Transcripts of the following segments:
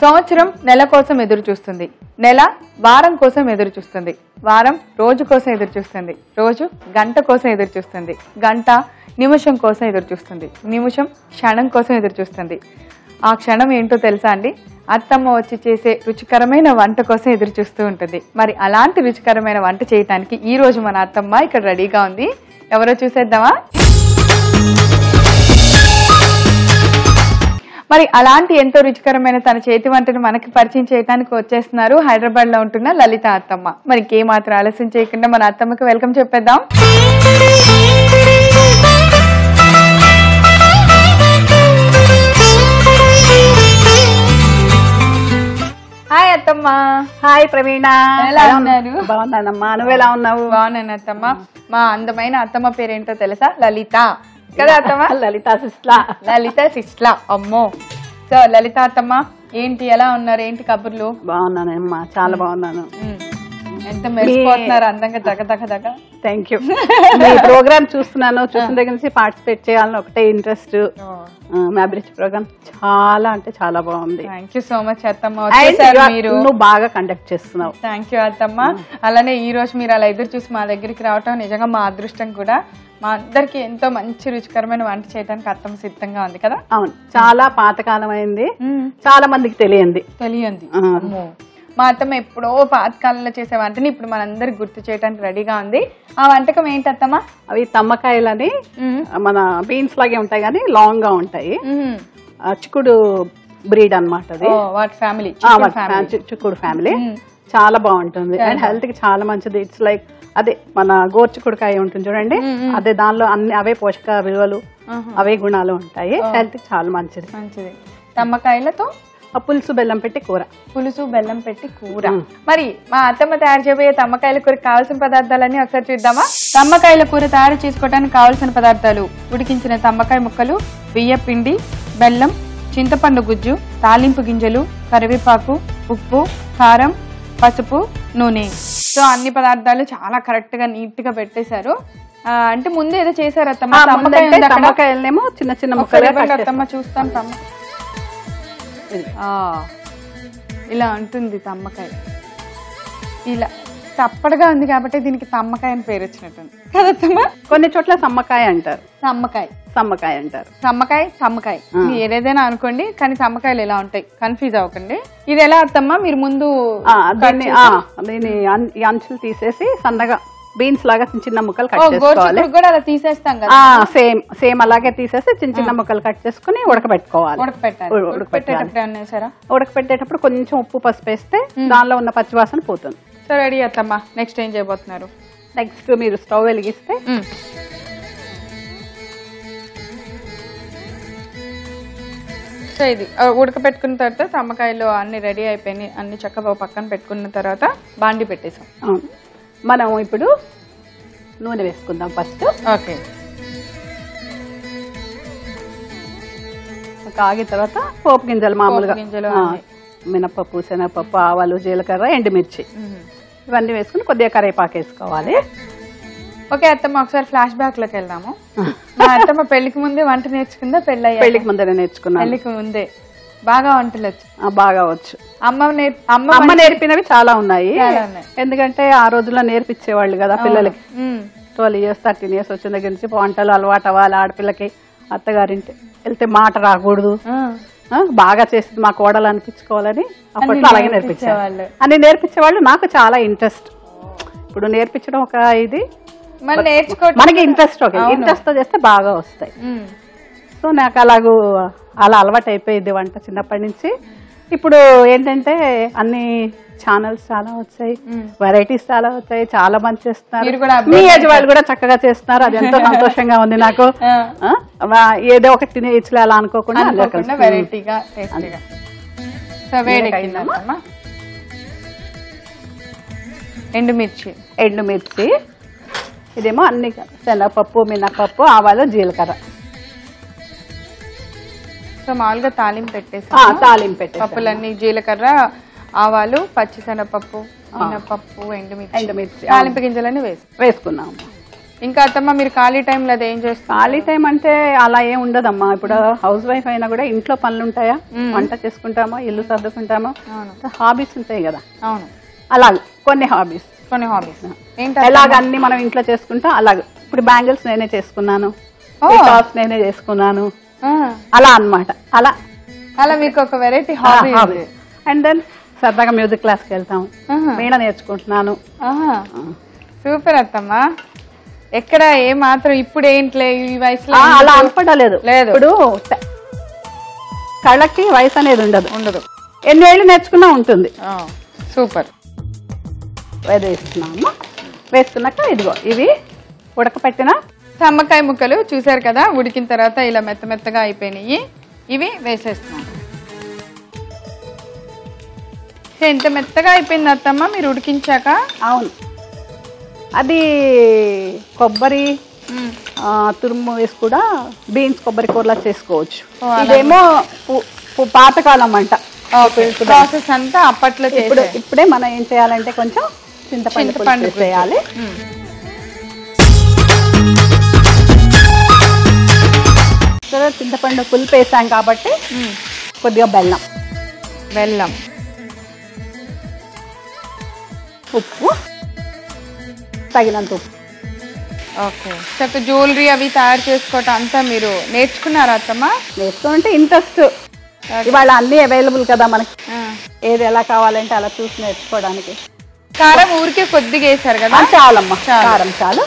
సంవత్సరం నెల కోసం ఎదురు చూస్తుంది, నెల వారం కోసం ఎదురు చూస్తుంది, వారం రోజు కోసం ఎదురు చూస్తుంది, రోజు గంట కోసం ఎదురు చూస్తుంది, గంట నిమిషం కోసం ఎదురు చూస్తుంది, నిమిషం క్షణం కోసం ఎదురు చూస్తుంది. ఆ క్షణం ఏంటో తెలుసా అండి? అత్తమ్మ వచ్చి చేసే రుచికరమైన వంట కోసం ఎదురు చూస్తూ ఉంటుంది. మరి అలాంటి రుచికరమైన వంట చేయడానికి ఈ రోజు మన అత్తమ్మ ఇక్కడ రెడీగా ఉంది. ఎవరో చూసేద్దామా? మరి అలాంటి ఎంతో రుచికరమైన తన చేతి వంటను మనకి పరిచయం చేయడానికి వచ్చేస్తున్నారు హైదరాబాద్ లో ఉంటున్న లలిత అత్తమ్మ. మరి ఇంకేమాత్రం ఆలస్యం చేయకుండా మన అత్తమ్మకి వెల్కమ్ చెప్పేద్దాం. హాయ్ అత్తమ్మ. హాయ్ ప్రవీణ. ఎలా ఉన్నారు? బాగున్నానమ్మా, నువ్వెలా ఉన్నావు? బాగున్నాను అత్తమ్మ. మా అందమైన అత్తమ్మ పేరేంటో తెలుసా? లలిత కదా అత్తమ్మ? లలిత సిస్లా. లలిత సిస్లా. అమ్మో. సో లలిత అత్తమ్మ ఏంటి, ఎలా ఉన్నారు? ఏంటి కబుర్లు? బాగున్నానమ్మా, చాలా బాగున్నాను. ఎంత మెరిసిపోతున్నారు అందంగా, దగ దగ దగ. Thank you. మీ ప్రోగ్రామ్ చూస్తున్నాను, చూసిన దగ్గర నుంచి పార్టిసిపేట్ చేయాలని ఒకటే ఇంట్రెస్ట్. మీ అభిరుచి ప్రోగ్రామ్ చాలా అంటే చాలా బాగుంది. థ్యాంక్ యూ సో మచ్ అత్తమ్మ. మీరు నువ్వు బాగా కండక్ట్ చేస్తున్నావు. థ్యాంక్ యూ అత్తమ్మ. అలానే ఈ రోజు మీరు అలా ఎదురు చూసి మా దగ్గరికి రావటం నిజంగా మా అదృష్టం కూడా. మా అందరికి ఎంతో మంచి రుచికరమైన వంట చేయడానికి అత్తమ్మ సిద్ధంగా ఉంది కదా? అవును, చాలా పాతకాలం అయింది, చాలా మందికి తెలియంది. మా అత్తమ్మ ఎప్పుడో పాతకాలంలో చేసే వంటని ఇప్పుడు మనందరికి గుర్తు చేయడానికి రెడీగా ఉంది. ఆ వంటకం ఏంటి అత్తమ్మ? అవి తమ్మకాయలని మన బీన్స్ లాగే ఉంటాయి కానీ లాంగ్ గా ఉంటాయి. చిక్కుడు బ్రీడ్ అన్నమాట అది. What family? చిక్కుడు ఫ్యామిలీ. చాలా బాగుంటుంది అండ్ హెల్త్ కి చాలా మంచిది. ఇట్స్ లైక్ అదే మన గోర్చికుడుకాయ ఉంటుంది చూడండి, అదే దానిలో అన్ని అవే పోషక విలువలు అవే గుణాలు ఉంటాయి. హెల్త్ కి చాలా మంచిది. మంచిది. తమ్మకాయలతో పులుసు బెల్లం పెట్టి కూర. పులుసు బెల్లం పెట్టి కూర. మరి మా అత్తమ్మ తయారు చేయబోయే తమ్మకాయల కూర కావాల్సిన పదార్థాలన్నీ ఒకసారి చూద్దామా? తమ్మకాయల కూర తయారు చేసుకోవడానికి కావాల్సిన పదార్థాలు: ఉడికించిన తమ్మకాయ ముక్కలు, బియ్య పిండి, బెల్లం, చింతపండు గుజ్జు, తాలింపు గింజలు, కరివేపాకు, ఉప్పు, కారం, పసుపు, నూనె. సో అన్ని పదార్థాలు చాలా కరెక్ట్ గా నీట్ గా పెట్టేశారు. అంటే ముందు ఏదో చేశారు అత్తమ్మ? తమ్మకాయలనేమో చిన్న చిన్న ముక్కలు అత్తమ్మ చూస్తాం. ఇలా ఉంటుంది తమ్మకాయ. ఇలా చప్పడగా ఉంది కాబట్టి దీనికి తమ్మకాయ అని పేరు వచ్చినట్టుంది కదత్తమ్మ? కొన్ని చోట్ల సమ్మకాయ అంటారు. సమ్మకాయ సమ్మకాయ అంటారు. సమ్మకాయ సమ్మకాయ ఏదైనా అనుకోండి, కానీ సమ్మకాయలు ఎలా ఉంటాయి కన్ఫ్యూజ్ అవ్వకండి. ఇది ఎలా అత్తమ్మ? మీరు ముందు దీని అంచులు తీసేసి సన్నగా బీన్స్ లాగా చిన్న చిన్న ముక్కలు కట్ చేసుకోవాలి. కూడా అలా తీసేస్తాం కదా? సేమ్ అలాగే తీసేసి చిన్న చిన్న ముక్కలు కట్ చేసుకుని ఉడకబెట్టుకోవాలి. ఉడకపెట్టేటప్పుడు కొంచెం ఉప్పు పసుపు వేస్తే దానిలో ఉన్న పచ్చివాసన పోతుంది. సో రెడీ అత్తమ్మ. నెక్స్ట్ ఏం చేయబోతున్నారు? నెక్స్ట్ మీరు స్టవ్ వెలిగిస్తే సో ఇది ఉడకపెట్టుకున్న తర్వాత తమ్మకాయలు అన్ని రెడీ అయిపోయినాయి. అన్ని చక్కగా పక్కన పెట్టుకున్న తర్వాత బాండి పెట్టేసాం. మనం ఇప్పుడు నూనె వేసుకుందాం ఫస్ట్. ఓకే. కాగిన తర్వాత పోపు గింజలు మామూలుగా మినపప్పు, శనగపప్పు, ఆవాలు, జీలకర్ర, ఎండుమిర్చి ఇవన్నీ వేసుకుని కొద్దిగా కరివేపాకు వేసుకోవాలి. ఓకే అత్తమ్మ, ఒకసారి ఫ్లాష్ బ్యాక్ లోకి వెళ్దాము. మా అత్తమ్మ పెళ్లికి ముందే వంట నేర్చుకుందా? పెళ్లికి ముందే నేర్చుకున్నా. పెళ్లికి ముందే బాగా వంటలు వచ్చు? బాగా వచ్చు. అమ్మ నేర్పినవి చాలా ఉన్నాయి. ఎందుకంటే ఆ రోజుల్లో నేర్పించేవాళ్ళు కదా పిల్లలకి. 12 years 13 years వచ్చిన దగ్గర నుంచి వంటలు అలవాటు అవ్వాలి. ఆడపిల్లకి అత్తగారింటి వెళ్తే మాట రాకూడదు, బాగా చేసి మా కోడలు అనిపించుకోవాలని అప్పట్లో అలాగే నేర్పించేవాళ్ళు. అన్ని నేర్పించేవాళ్ళు. నాకు చాలా ఇంట్రెస్ట్. ఇప్పుడు నేర్పించడం ఒక ఇది మనకి ఇంట్రెస్ట్. ఇంట్రెస్ట్ తో చేస్తే బాగా వస్తాయి. సో నాకు అలా అలవాటు అయిపోయింది వంట చిన్నప్పటి నుంచి. ఇప్పుడు ఏంటంటే అన్ని ఛానల్స్ చాలా వచ్చాయి, వెరైటీస్ చాలా వచ్చాయి, చాలా మంది చేస్తున్నారు. మీ ఏజ్ వాళ్ళు కూడా చక్కగా చేస్తున్నారు. అది ఎంతో సంతోషంగా ఉంది నాకు. ఏదో ఒకటి తినేయచ్చులే అలా అనుకోకుండా వెరైటీగా. ఎండుమిర్చి ఇదేమో అన్ని శనగపప్పు, మినపప్పు, ఆవాలు, జీలకర్ర. సో మామూలుగా తాలింపు పెట్టేసి పప్పులన్నీ జీలకర్ర, ఆవాలు, పచ్చిశనగపప్పు, మినపప్పు, ఎండుమిర్చి, తాలింపు గింజలన్నీ వేసుకున్నాము. ఇంకా అత్తమ్మ మీరు ఖాళీ టైంలో అది ఏం చేస్తారు? ఖాళీ టైం అంటే అలా ఏం ఉండదమ్మా. ఇప్పుడు హౌస్ వైఫ్ అయినా కూడా ఇంట్లో పనులు ఉంటాయా, వంట చేసుకుంటామో, ఇల్లు సర్దుకుంటామో, హాబీస్ ఉంటాయి కదా. అవును, అలాగే కొన్ని హాబీస్ ఎలాగ అన్ని మనం ఇంట్లో చేసుకుంటాం అలాగే. ఇప్పుడు బ్యాంగిల్స్ నేనే చేసుకున్నాను, టాప్స్ నేనే చేసుకున్నాను, అలా అన్నమాట. అలా అలా మీకు ఒక వెరైటీ హాబీ. అండ్ దెన్ సరదాగా మ్యూజిక్ క్లాస్కి వెళ్తాం, వీణ నేర్చుకుంటున్నాను. సూపర్ అత్తమ్మ. ఎక్కడ ఏ మాత్రం ఇప్పుడు ఏంట్లే ఈ వయసులో అలా అనుకోవలేదు. ఇప్పుడు కళ్ళకి వయసు అనేది ఉండదు. ఎన్ని ఏళ్ళు నేర్చుకున్నా ఉంటుంది. సూపర్. వేస్తున్నాము. వేసుకున్నాక ఇదిగో ఇవి ఉడకపెట్టిన సమ్మకాయ ముక్కలు చూసారు కదా, ఉడికిన తర్వాత ఇలా మెత్త మెత్తగా అయిపోయినాయి. ఇవి వేసేస్తున్నాం. ఎంత మెత్తగా అయిపోయింది అత్తమ్మ మీరు ఉడికించాక? అవును, అది కొబ్బరి తురుము వేసి కూడా బీన్స్ కొబ్బరి కూరలా చేసుకోవచ్చు. ఇదేమో పాతకాలం అంట ప్రాసెస్ అంతా అప్పట్లో. ఇప్పుడే మనం ఏం చేయాలంటే కొంచెం చింతపండు వేయాలి. చింతపండు పులుపు వేసాం కాబట్టి కొద్దిగా బెల్లం, ఉప్పు, తగినంత ఉప్పు. ఓకే. చక్క జ్యువెలరీ అవి తయారు చేసుకోవటం అంతా మీరు నేర్చుకున్నారా అత్తమ్మ? నేర్చుకుంటే ఇంట్రెస్ట్. ఇవాళ అన్ని అవైలబుల్ కదా మనకి, ఏది ఎలా కావాలంటే అలా చూసి నేర్చుకోవడానికి. కారం ఊరికే కొద్దిగా వేసారు కదా? చాలమ్మా, కారం చాలు.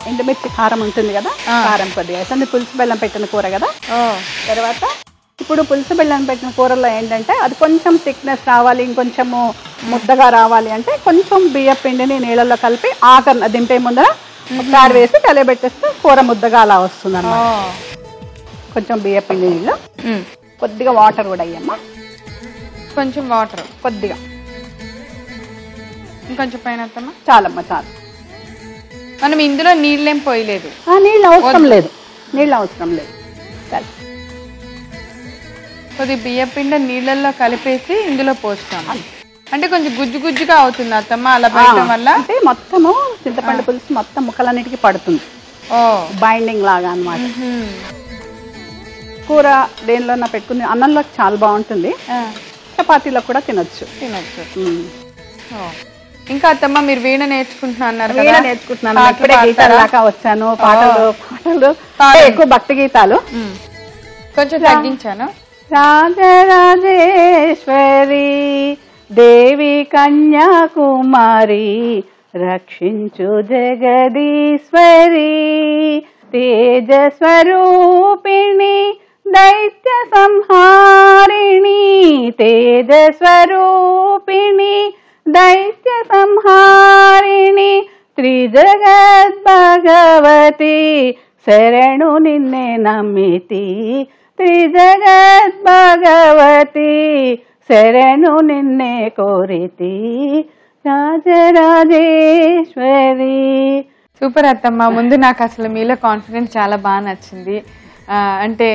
ఎండుమిర్చి కారం ఉంటుంది కదా, కారం కొద్దిగా వేసాను. పులుసు బెల్లం పెట్టిన కూర కదా. తర్వాత ఇప్పుడు పులుసు బెల్లం పెట్టిన కూరలో ఏంటంటే అది కొంచెం థిక్నెస్ రావాలి, ఇంకొంచెము ముద్దగా రావాలి అంటే కొంచెం బియ్య పిండిని నీళ్ళల్లో కలిపి ఆకరణ దింపే ముందర ఒకసారి వేసి కలియబెట్టేస్తే కూర ముద్దగా అలా వస్తుంది అన్నమాట. కొంచెం బియ్య పిండి నీళ్ళు, కొద్దిగా వాటర్ కూడా అయ్యమ్మా. కొంచెం వాటర్ కొద్దిగా, ఇంకొంచెం పైన అత్తమ్మ. చాలమ్మా, చాలు. మనం ఇందులో నీళ్ళేం పోయలేదు. నీళ్ళు అవసరం లేదు. కొద్ది బియ్య పిండి నీళ్ళల్లో కలిపేసి ఇందులో పోస్తాం. అంటే కొంచెం గుజ్జు గుజ్జుగా అవుతుంది అత్తమ్మ అలా పెట్టడం వల్ల. అంటే మొత్తము చింతపండు పులుసు మొత్తం ముక్కలన్నిటికీ పడుతుంది, బైండింగ్ లాగా అన్నమాట. కూర దేనిలో పెట్టుకుని అన్నంలో చాలా బాగుంటుంది, చపాతీలో కూడా తినొచ్చు. ఇంకా అత్తమ్మ మీరు వీణ నేర్చుకుంటున్నారు? వీణ నేర్చుకుంటున్నాను, ఇప్పుడే గీతాల దాకా వచ్చాను. పాటలు ఎక్కువ భక్తి గీతాలు, కొంచెం తగ్గించాను. రాజరాజేశ్వరి దేవి కన్యాకుమారి రక్షించు జగదీశ్వరి తేజస్వరూపిణి దైత్య సంహారిణి తేజస్వరూపిణి దైత్య సంహారిణి త్రిజగద్భగవతి శరణు నిన్నే నమ్మితి త్రిజగద్భగవతి శరణు నిన్నే కోరితి రాజరాజేశ్వరి. సూపర్ అత్తమ్మ. ముందు నాకు అసలు మీలో కాన్ఫిడెన్స్ చాలా బాగా నచ్చింది. అంటే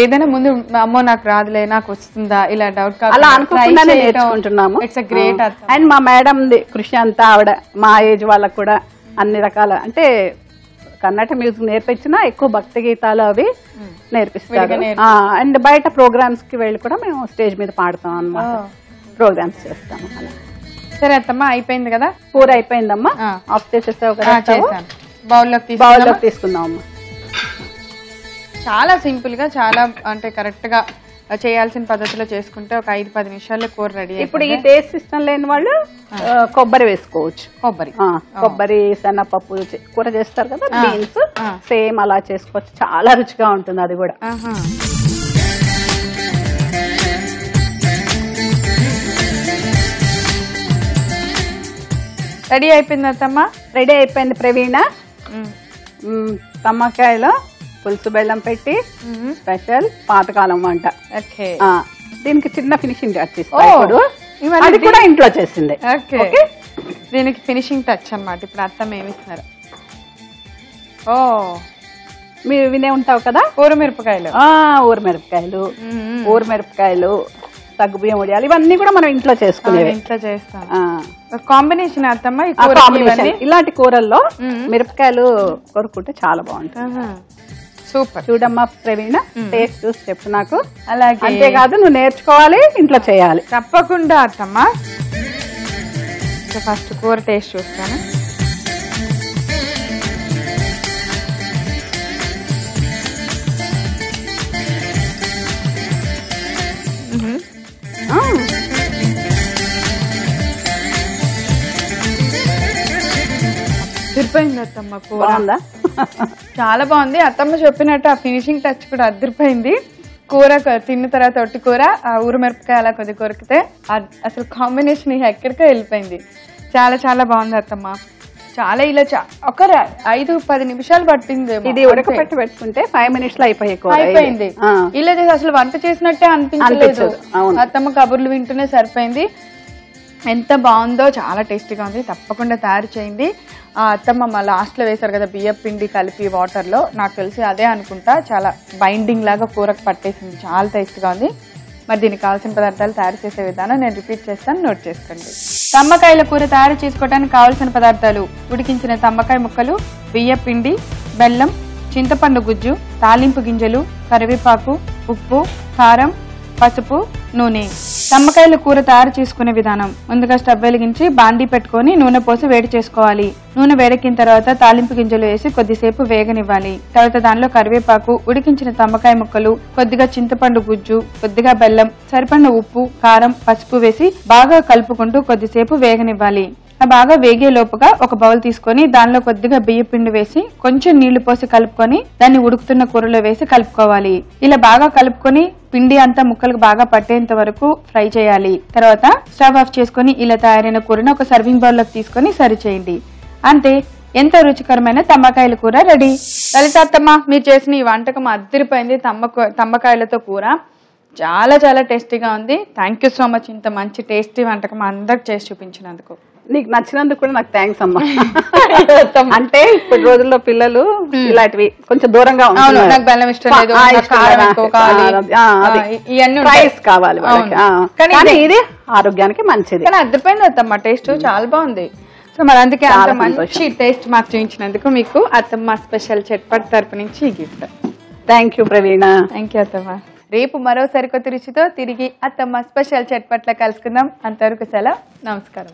ఏదైనా ముందు అమ్మో నాకు రాదులే నాకు వస్తుందా ఇలా డౌట్ అలా అనుకుంటున్నానే నేర్చుకుంటున్నాము. It's a great. అండ్ మా మేడం కృషి అంతా ఆవిడ మా ఏజ్ వాళ్ళకు కూడా అన్ని రకాల అంటే కర్ణాటక మ్యూజిక్ నేర్పించినా ఎక్కువ భక్తి గీతాలు అవి నేర్పిస్తారు. అండ్ బయట ప్రోగ్రామ్స్ కి వెళ్ళి కూడా మేము స్టేజ్ మీద పాడతాం అన్నమాట, ప్రోగ్రామ్స్ చేస్తాము అలా. సరే అత్తమ్మ అయిపోయింది కదా, కూర అయిపోయిందమ్మా. ఆఫ్ చేసేస్తావు కదా, బౌల్లోకి తీసుకుందాం అమ్మా. చాలా సింపుల్ గా చాలా అంటే కరెక్ట్ గా చేయాల్సిన పద్ధతిలో చేసుకుంటే ఒక 5-10 నిమిషాల్లో కూర రెడీ. ఇప్పుడు ఈ టేస్ట్ ఇష్టం లేని వాళ్ళు కొబ్బరి వేసుకోవచ్చు. కొబ్బరి శనగపప్పు కూర చేస్తారు కదా, బీన్స్ సేమ్ అలా చేసుకోవచ్చు, చాలా రుచిగా ఉంటుంది అది కూడా. రెడీ అయిపోయింది అత్తమ్మ? రెడీ అయిపోయింది ప్రవీణ. తమ్మకాయలో పులుసు బెల్లం పెట్టి స్పెషల్ పాతకాలం వంట. దీనికి చిన్న ఫినిషింగ్ టచ్ ఇప్పుడు అది కూడా ఇంట్లో చేసింది. దీనికి ఫినిషింగ్ టచ్ అన్నమాట. ఇప్పుడు అత్తమ్మ ఏమిస్తున్నారు? మీరు వినే ఉంటావు కదా, ఊరమిరపకాయలు. ఊరమిరపకాయలు, సగ్గుబియ్యం వడియాలు, ఇవన్నీ కూడా మనం ఇంట్లో చేసుకునేవి. ఇంట్లో చేస్తాం. కాంబినేషన్ అత్తమ్మ ఈ కాంబినేషన్ ఇలాంటి కూరల్లో మిరపకాయలు కొరుకుంటే చాలా బాగుంటుంది. సూపర్. చూడమ్మా ప్రవీణ, టేస్ట్ చూసి చెప్పు నాకు. అలాగే, అంతేకాదు నువ్వు నేర్చుకోవాలి, ఇంట్లో చేయాలి తప్పకుండా అత్తమ్మ. ఫస్ట్ కూర టేస్ట్ చూస్తాను. అదిరిపోయింది అత్తమ్మ కూర. చాలా బాగుంది అత్తమ్మ చెప్పినట్టు. ఆ ఫినిషింగ్ టచ్ కూడా అదిరిపోయింది. కూర తిన్న తర్వాత ఒట్టి కూర, ఆ ఊరు మిరపకాయ అలా కొద్ది కొరికితే అసలు కాంబినేషన్ ఎక్కడికో వెళ్ళిపోయింది. చాలా చాలా బాగుంది అత్తమ్మ. చాలా ఇలా ఒక 5-10 నిమిషాలు పట్టింది. ఇది ఉడకపెట్టి పెట్టుకుంటే 5 minutes లో అయిపోయింది. ఇలా అసలు వంట చేసినట్టే అనిపించలేదు. అత్తమ్మ కబుర్లు వింటూనే సరిపోయింది. ఎంత బాగుందో, చాలా టేస్టీగా ఉంది. తప్పకుండా తయారు చేయండి. అత్తమ్మ మా లాస్ట్ లో వేశారు కదా బియ్యం పిండి కలిపి వాటర్ లో, నాకు తెలిసి అదే అనుకుంటా. చాలా బైండింగ్ లాగా కూరకు పట్టేసింది. చాలా టేస్టీగా ఉంది. మరి దీనికి కావాల్సిన పదార్థాలు తయారు చేసే విధానం నేను రిపీట్ చేస్తాను, నోట్ చేసుకోండి. తమ్మకాయల కూర తయారు చేసుకోవడానికి కావాల్సిన పదార్థాలు: ఉడికించిన తమ్మకాయ ముక్కలు, బియ్యం పిండి, బెల్లం, చింతపండు గుజ్జు, తాలింపు గింజలు, కరివేపాకు, ఉప్పు, కారం, పసుపు, నూనె. తమ్మకాయల కూర తయారు చేసుకునే విధానం: ముందుగా స్టవ్ వెలిగించి బాండీ పెట్టుకొని నూనె పోసి వేడి చేసుకోవాలి. నూనె వేడెక్కిన తర్వాత తాలింపు గింజలు వేసి కొద్దిసేపు వేగనివ్వాలి. తర్వాత దానిలో కరివేపాకు, ఉడికించిన తమ్మకాయ ముక్కలు, కొద్దిగా చింతపండు గుజ్జు, కొద్దిగా బెల్లం, సరిపడిన ఉప్పు, కారం, పసుపు వేసి బాగా కలుపుకుంటూ కొద్దిసేపు వేగనివ్వాలి. బాగా వేగే లోపుగా ఒక బౌల్ తీసుకొని దానిలో కొద్దిగా బియ్య పిండి వేసి కొంచెం నీళ్లు పోసి కలుపుకొని దాన్ని ఉడుకుతున్న కూరలో వేసి కలుపుకోవాలి. ఇలా బాగా కలుపుకొని పిండి అంతా ముక్కలకు బాగా పట్టేంత వరకు ఫ్రై చేయాలి. తర్వాత స్టవ్ ఆఫ్ చేసుకుని ఇలా తయారైన కూరను ఒక సర్వింగ్ బౌల్ లోకి తీసుకొని సర్వ్ చేయండి. అంతే, ఎంతో రుచికరమైన తమ్మకాయల కూర రెడీ. లలితాత్తమ్మ, మీరు చేసిన ఈ వంటకం అదిరిపోయింది. తమ్మకాయలతో కూర చాలా చాలా టేస్టీగా ఉంది. Thank you so much. ఇంత మంచి టేస్టీ వంటకం అందరికి చేసి చూపించినందుకు. నీకు నచ్చినందుకు కూడా నాకు థ్యాంక్స్ అమ్మా. అంటే ఇప్పుడు రోజుల్లో పిల్లలు ఇలాంటివి కొంచెం దూరంగా ఉంటారు. నాకు బెల్లం ఇష్టం లేదు, రైస్ కావాలి వాళ్ళకి, కానీ ఇది ఆరోగ్యానికి మంచిది. కానీ అద్దరిపోయింది అత్తమ్మ, టేస్ట్ చాలా బాగుంది. సో మరి అందుకే అంత మంచి టేస్ట్ మాకు చూపించినందుకు మీకు అత్తమ్మ స్పెషల్ చట్పట్ తరపు నుంచి gift. Thank you Praveena. Thank you అత్తమ్మ. రేపు మరో సరికొత్త రుచితో తిరిగి అత్తమ్మ స్పెషల్ చట్పట్ల కలుసుకుందాం. అంతవరకు సెలవు, నమస్కారం.